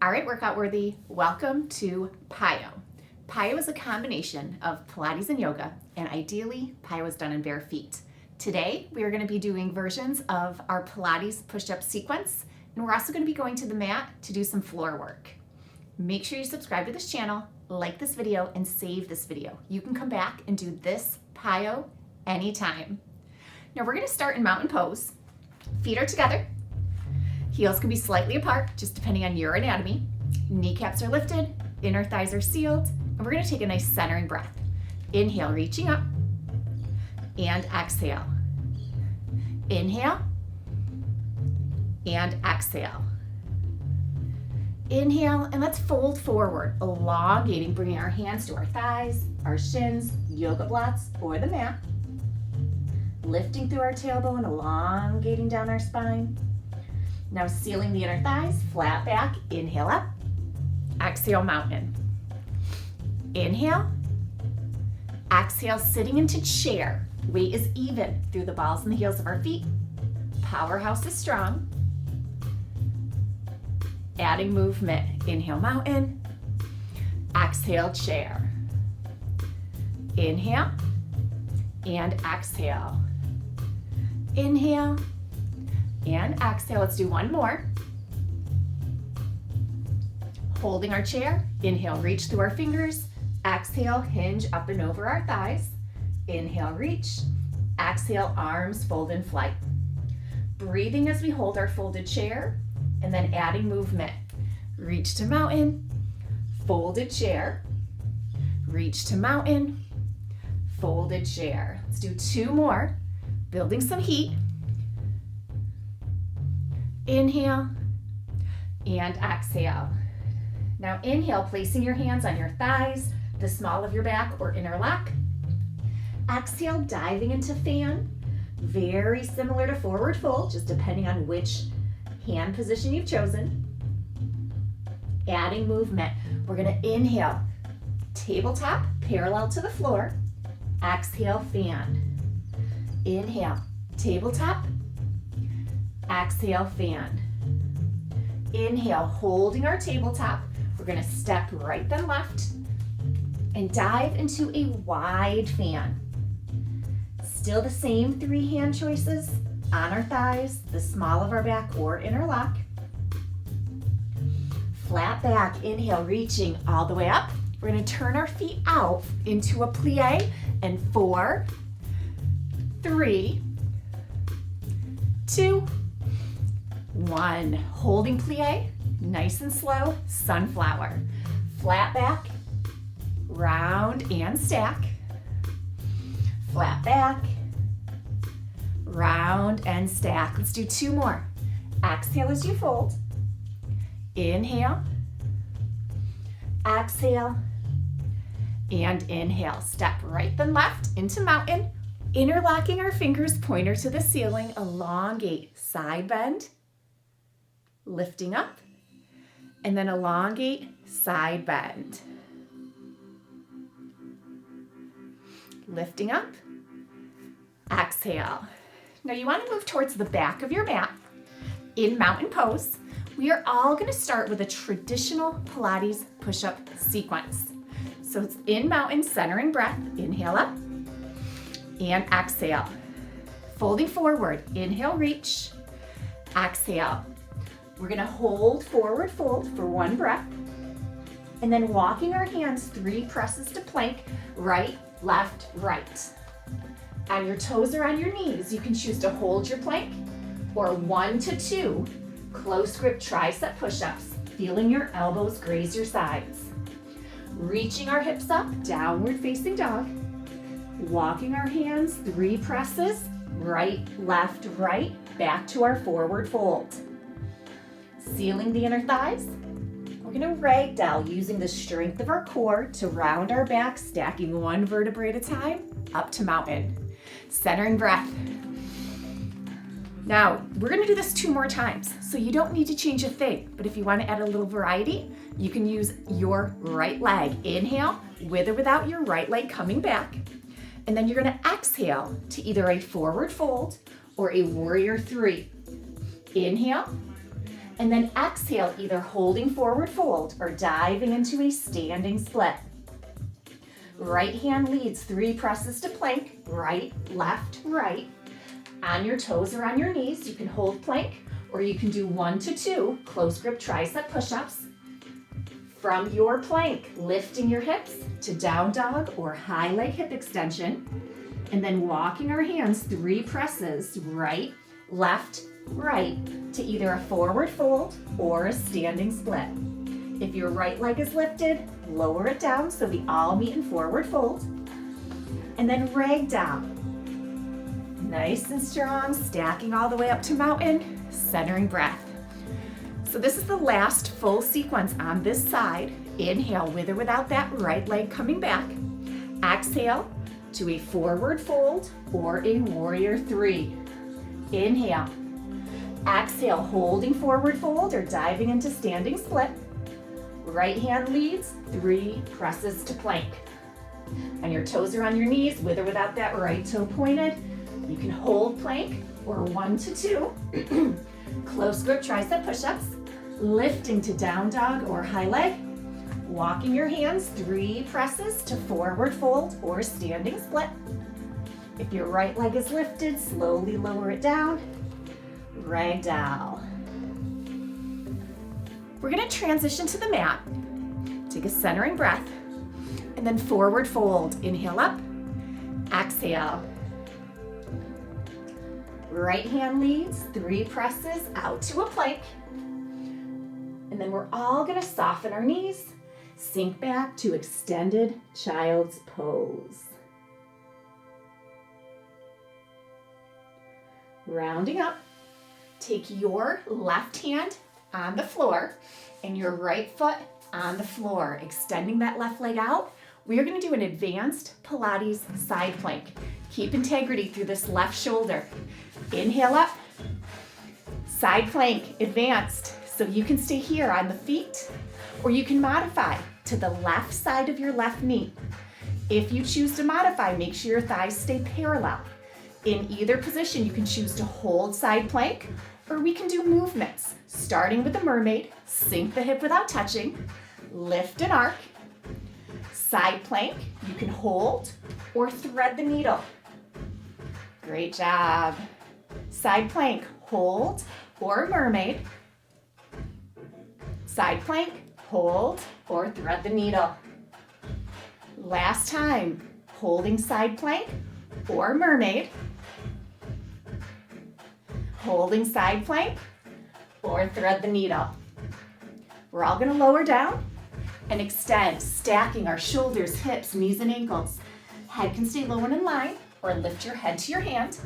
All right, workout worthy, welcome to PiYo. PiYo is a combination of Pilates and yoga, and ideally, PiYo is done in bare feet. Today, we are going to be doing versions of our Pilates push-up sequence, and we're also going to be going to the mat to do some floor work. Make sure you subscribe to this channel, like this video, and save this video. You can come back and do this PiYo anytime. Now, we're going to start in mountain pose. Feet are together. Heels can be slightly apart, just depending on your anatomy. Kneecaps are lifted, inner thighs are sealed, and we're going to take a nice centering breath. Inhale, reaching up, and exhale. Inhale, and exhale. Inhale, and let's fold forward, elongating, bringing our hands to our thighs, our shins, yoga blocks, or the mat. Lifting through our tailbone, elongating down our spine. Now sealing the inner thighs, flat back, inhale up, exhale mountain. Inhale, exhale sitting into chair. Weight is even through the balls and the heels of our feet. Powerhouse is strong. Adding movement, inhale mountain, exhale chair. Inhale and exhale. Inhale and exhale. Let's do one more. Holding our chair, inhale, reach through our fingers. Exhale, hinge up and over our thighs. Inhale, reach. Exhale, arms fold in flight. Breathing as we hold our folded chair, and then adding movement. Reach to mountain, folded chair. Reach to mountain, folded chair. Let's do two more, building some heat. Inhale and exhale. Now inhale, placing your hands on your thighs, the small of your back or interlock. Exhale, diving into fan. Very similar to forward fold, just depending on which hand position you've chosen. Adding movement. We're gonna inhale, tabletop, parallel to the floor. Exhale, fan. Inhale, tabletop. Exhale, fan. Inhale, holding our tabletop. We're gonna step right then left and dive into a wide fan. Still the same three hand choices on our thighs, the small of our back or interlock. Flat back, inhale, reaching all the way up. We're gonna turn our feet out into a plie and 4, 3, 2, 1. Holding plie, nice and slow, sunflower. Flat back, round and stack. Flat back, round and stack. Let's do two more. Exhale as you fold. Inhale, exhale, and inhale. Step right then left into mountain. Interlocking our fingers, pointer to the ceiling, elongate, side bend, lifting up, and then elongate, side bend. Lifting up, exhale. Now you want to move towards the back of your mat in mountain pose. We are all going to start with a traditional Pilates push-up sequence. So it's in mountain, centering breath, inhale up, and exhale. Folding forward, inhale, reach, exhale. We're gonna hold forward fold for one breath, and then walking our hands 3 presses to plank, right, left, right. On your toes or on your knees, you can choose to hold your plank, or 1 to 2 close grip tricep push-ups, feeling your elbows graze your sides. Reaching our hips up, downward facing dog. Walking our hands 3 presses, right, left, right, back to our forward fold. Sealing the inner thighs. We're gonna ragdoll using the strength of our core to round our back, stacking 1 vertebrae at a time, up to mountain. Centering breath. Now, we're gonna do this 2 more times, so you don't need to change a thing, but if you wanna add a little variety, you can use your right leg. Inhale, with or without your right leg coming back. And then you're gonna exhale to either a forward fold or a warrior 3. Inhale, And then exhale, either holding forward fold or diving into a standing split. Right hand leads 3 presses to plank, right, left, right. On your toes or on your knees, you can hold plank, or you can do 1 to 2 close grip tricep push-ups. From your plank, lifting your hips to down dog or high leg hip extension, and then walking our hands 3 presses, right, left, right, to either a forward fold or a standing split. If your right leg is lifted, lower it down so we all meet in forward fold. And then rag down. Nice and strong, stacking all the way up to mountain, centering breath. So this is the last full sequence on this side. Inhale with or without that right leg coming back. Exhale to a forward fold or a warrior 3. Inhale. Exhale, holding forward fold or diving into standing split. Right hand leads, 3 presses to plank. On your toes or on your knees, with or without that right toe pointed. You can hold plank or 1 to 2. Close grip tricep push-ups. Lifting to down dog or high leg. Walking your hands 3 presses to forward fold or standing split. If your right leg is lifted, slowly lower it down. Ragdoll. We're going to transition to the mat. Take a centering breath and then forward fold. Inhale up, exhale. Right hand leads, 3 presses out to a plank. And then we're all going to soften our knees, sink back to extended child's pose. Rounding up, take your left hand on the floor and your right foot on the floor, extending that left leg out. We are going to do an advanced Pilates side plank. Keep integrity through this left shoulder. Inhale up, side plank, advanced. So you can stay here on the feet, or you can modify to the left side of your left knee. If you choose to modify, make sure your thighs stay parallel. In either position, you can choose to hold side plank, or we can do movements, starting with the mermaid, sink the hip without touching, lift and arc. Side plank, you can hold or thread the needle. Great job. Side plank, hold or mermaid. Side plank, hold or thread the needle. Last time, holding side plank or mermaid. Holding side plank or thread the needle. We're all going to lower down and extend, stacking our shoulders, hips, knees, and ankles. Head can stay low and in line, or lift your head to your hand.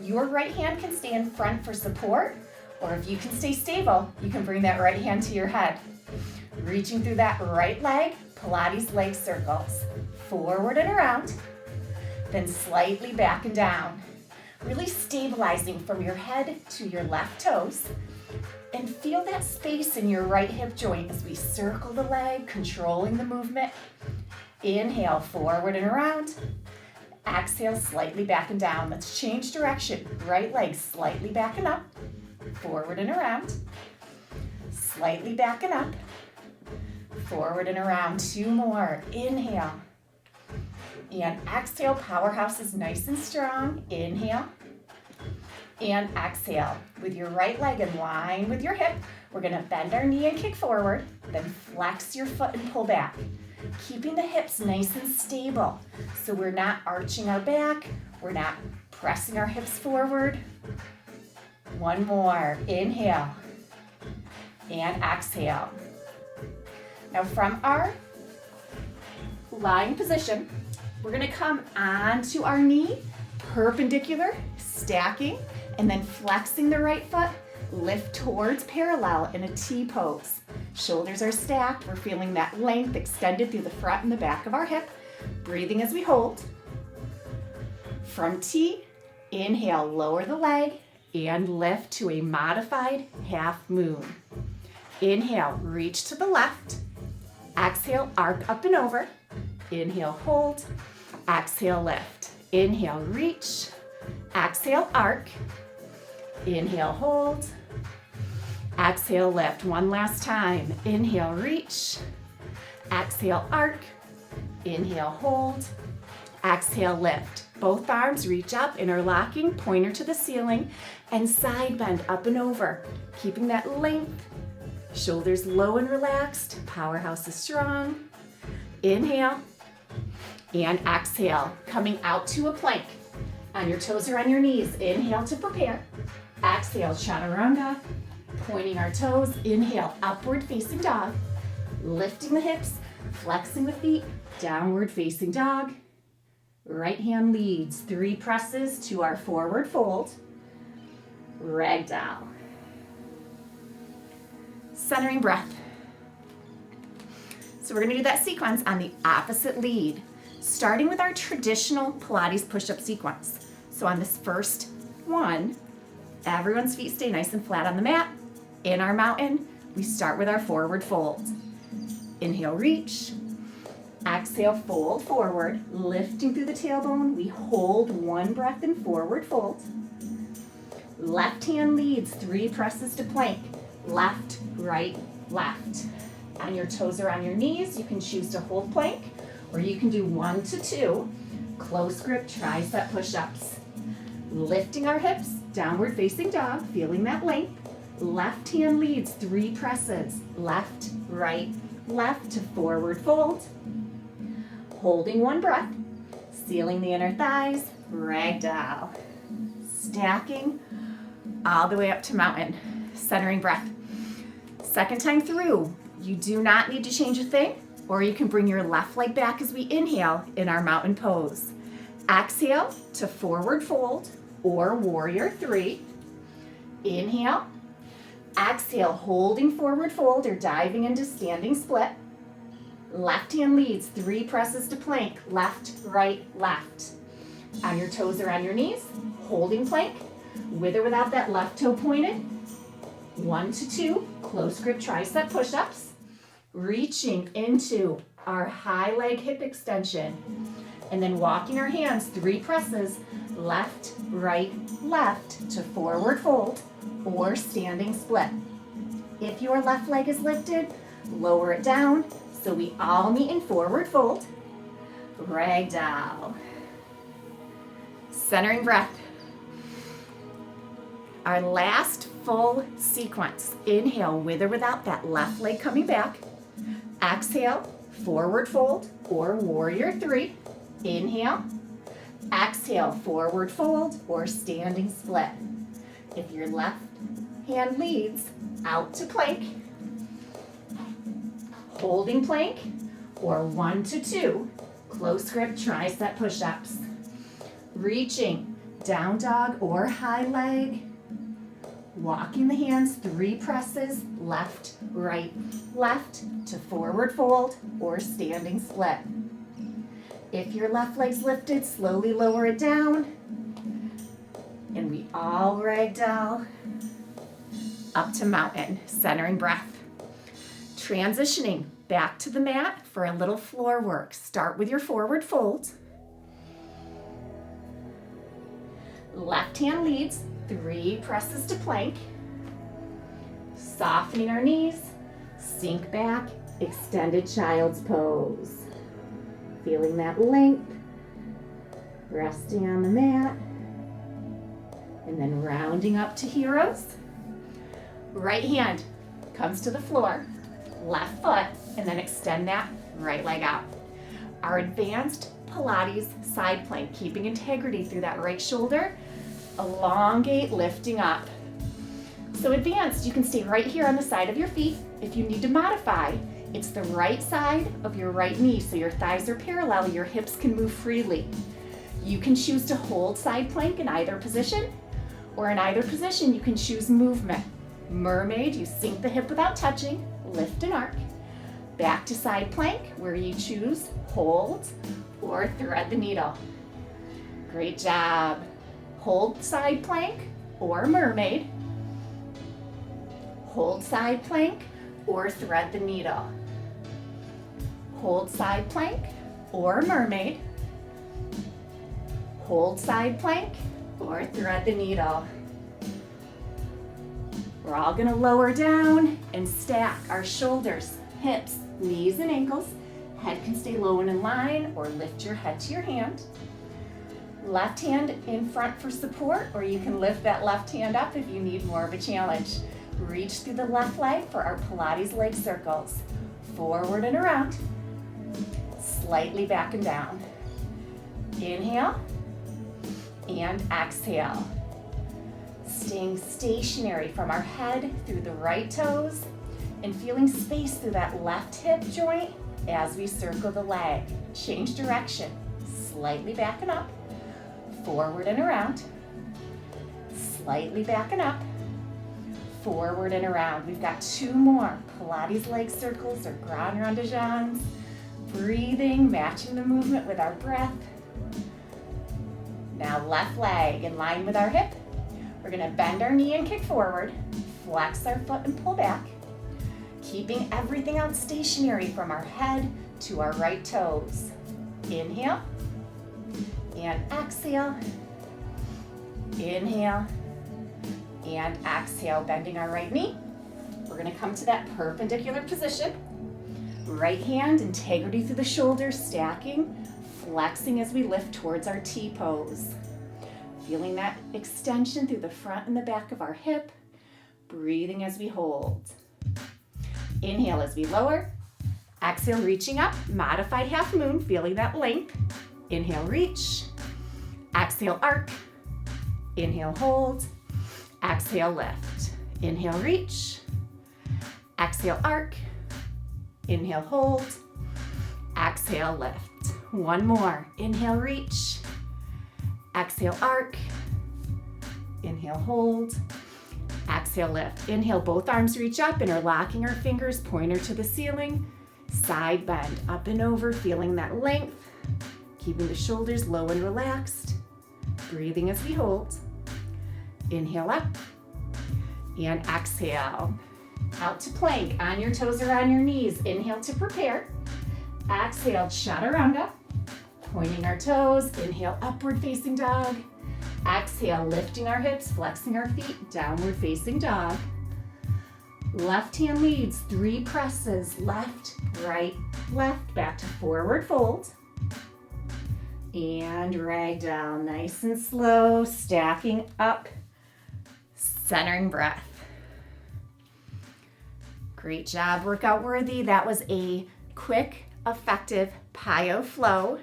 Your right hand can stay in front for support, or if you can stay stable, you can bring that right hand to your head. Reaching through that right leg, Pilates leg circles. Forward and around, then slightly back and down. Really stabilizing from your head to your left toes. And feel that space in your right hip joint as we circle the leg, controlling the movement. Inhale, forward and around. Exhale, slightly back and down. Let's change direction. Right leg slightly back and up. Forward and around. Slightly back and up. Forward and around. 2 more. Inhale. And exhale. Powerhouse is nice and strong. Inhale. And exhale. With your right leg in line with your hip, we're going to bend our knee and kick forward, then flex your foot and pull back. Keeping the hips nice and stable, so we're not arching our back, we're not pressing our hips forward. 1 more. Inhale. And exhale. Now from our lying position, we're going to come onto our knee, perpendicular, stacking, and then flexing the right foot, lift towards parallel in a T pose. Shoulders are stacked. We're feeling that length extended through the front and the back of our hip. Breathing as we hold. From T, inhale, lower the leg and lift to a modified half moon. Inhale, reach to the left. Exhale, arc up and over. Inhale, hold. Exhale, lift. Inhale, reach. Exhale, arc. Inhale, hold. Exhale, lift. One last time. Inhale, reach. Exhale, arc. Inhale, hold. Exhale, lift. Both arms reach up, interlocking, pointer to the ceiling, and side bend up and over, keeping that length. Shoulders low and relaxed. Powerhouse is strong. Inhale and exhale, coming out to a plank. On your toes or on your knees. Inhale to prepare. Exhale, chaturanga. Pointing our toes. Inhale, upward facing dog. Lifting the hips, flexing the feet. Downward facing dog. Right hand leads. 3 presses to our forward fold. Ragdoll. Centering breath. So we're going to do that sequence on the opposite lead, starting with our traditional Pilates push-up sequence. So on this first one, everyone's feet stay nice and flat on the mat. In our mountain, we start with our forward fold. Inhale, reach. Exhale, fold forward, lifting through the tailbone. We hold 1 breath in forward fold. Left hand leads, 3 presses to plank. Left, right, left. On your toes or on your knees, you can choose to hold plank, or you can do 1 to 2 close grip tricep push-ups. Lifting our hips, downward facing dog, feeling that length. Left hand leads, 3 presses. Left, right, left to forward fold. Holding 1 breath, sealing the inner thighs, ragdoll. Stacking all the way up to mountain, centering breath. Second time through, you do not need to change a thing, or you can bring your left leg back as we inhale in our mountain pose. Exhale to forward fold or warrior 3. Inhale. Exhale, holding forward fold or diving into standing split. Left hand leads, 3 presses to plank. Left, right, left. On your toes or on your knees, holding plank, with or without that left toe pointed. 1 to 2 close grip tricep push-ups. Reaching into our high leg hip extension. And then walking our hands, 3 presses, left, right, left to forward fold or standing split. If your left leg is lifted, lower it down so we all meet in forward fold. Ragdoll. Centering breath. Our last full sequence. Inhale with or without that left leg coming back. Exhale, forward fold or warrior 3. Inhale. Exhale, forward fold or standing split. If your left hand leads, out to plank. Holding plank or 1 to 2 close grip tricep push-ups. Reaching, down dog or high leg. Walking the hands, 3 presses, left, right, left to forward fold or standing split. If your left leg's lifted, slowly lower it down. And we all ragdoll up to mountain, centering breath. Transitioning back to the mat for a little floor work. Start with your forward fold. Left hand leads, 3 presses to plank. Softening our knees, sink back, extended child's pose. Feeling that length, resting on the mat, and then rounding up to heroes. Right hand comes to the floor, left foot, and then extend that right leg out. Our advanced Pilates side plank, keeping integrity through that right shoulder. Elongate, lifting up. So advanced, you can stay right here on the side of your feet. If you need to modify, it's the right side of your right knee, so your thighs are parallel, your hips can move freely. You can choose to hold side plank in either position, or in either position, you can choose movement. Mermaid, you sink the hip without touching, lift and arc. Back to side plank, where you choose hold or thread the needle. Great job. Hold side plank or mermaid. Hold side plank or thread the needle. Hold side plank or mermaid. Hold side plank or thread the needle. We're all gonna lower down and stack our shoulders, hips, knees, and ankles. Head can stay low and in line, or lift your head to your hand. Left hand in front for support, or you can lift that left hand up if you need more of a challenge. Reach through the left leg for our Pilates leg circles. Forward and around, slightly back and down. Inhale and exhale. Staying stationary from our head through the right toes and feeling space through that left hip joint as we circle the leg. Change direction, slightly back and up, forward and around, slightly back and up, forward and around. We've got 2 more Pilates leg circles or grand rondagens. Breathing, matching the movement with our breath. Now left leg in line with our hip. We're gonna bend our knee and kick forward, flex our foot and pull back, keeping everything else stationary from our head to our right toes. Inhale and exhale. Inhale and exhale, bending our right knee. We're gonna come to that perpendicular position. Right hand, integrity through the shoulders, stacking, flexing as we lift towards our T-pose. Feeling that extension through the front and the back of our hip. Breathing as we hold. Inhale as we lower. Exhale, reaching up, modified half moon, feeling that length. Inhale, reach. Exhale, arc. Inhale, hold. Exhale, lift. Inhale, reach. Exhale, arc. Inhale, hold. Exhale, lift. 1 more. Inhale, reach. Exhale, arc. Inhale, hold. Exhale, lift. Inhale, both arms reach up, interlocking our fingers, pointer to the ceiling. Side bend, up and over, feeling that length. Keeping the shoulders low and relaxed. Breathing as we hold. Inhale up. And exhale. Out to plank, on your toes or on your knees. Inhale to prepare. Exhale, chaturanga. Pointing our toes, inhale, upward facing dog. Exhale, lifting our hips, flexing our feet, downward facing dog. Left hand leads, 3 presses, left, right, left, back to forward fold. And ragdoll, nice and slow, stacking up, centering breath. Great job, workout worthy. That was a quick, effective PiYo flow.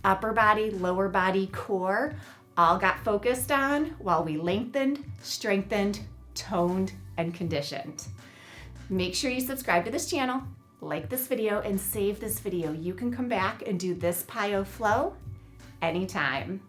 Upper body, lower body, core, all got focused on while we lengthened, strengthened, toned, and conditioned. Make sure you subscribe to this channel, like this video, and save this video. You can come back and do this PiYo flow anytime.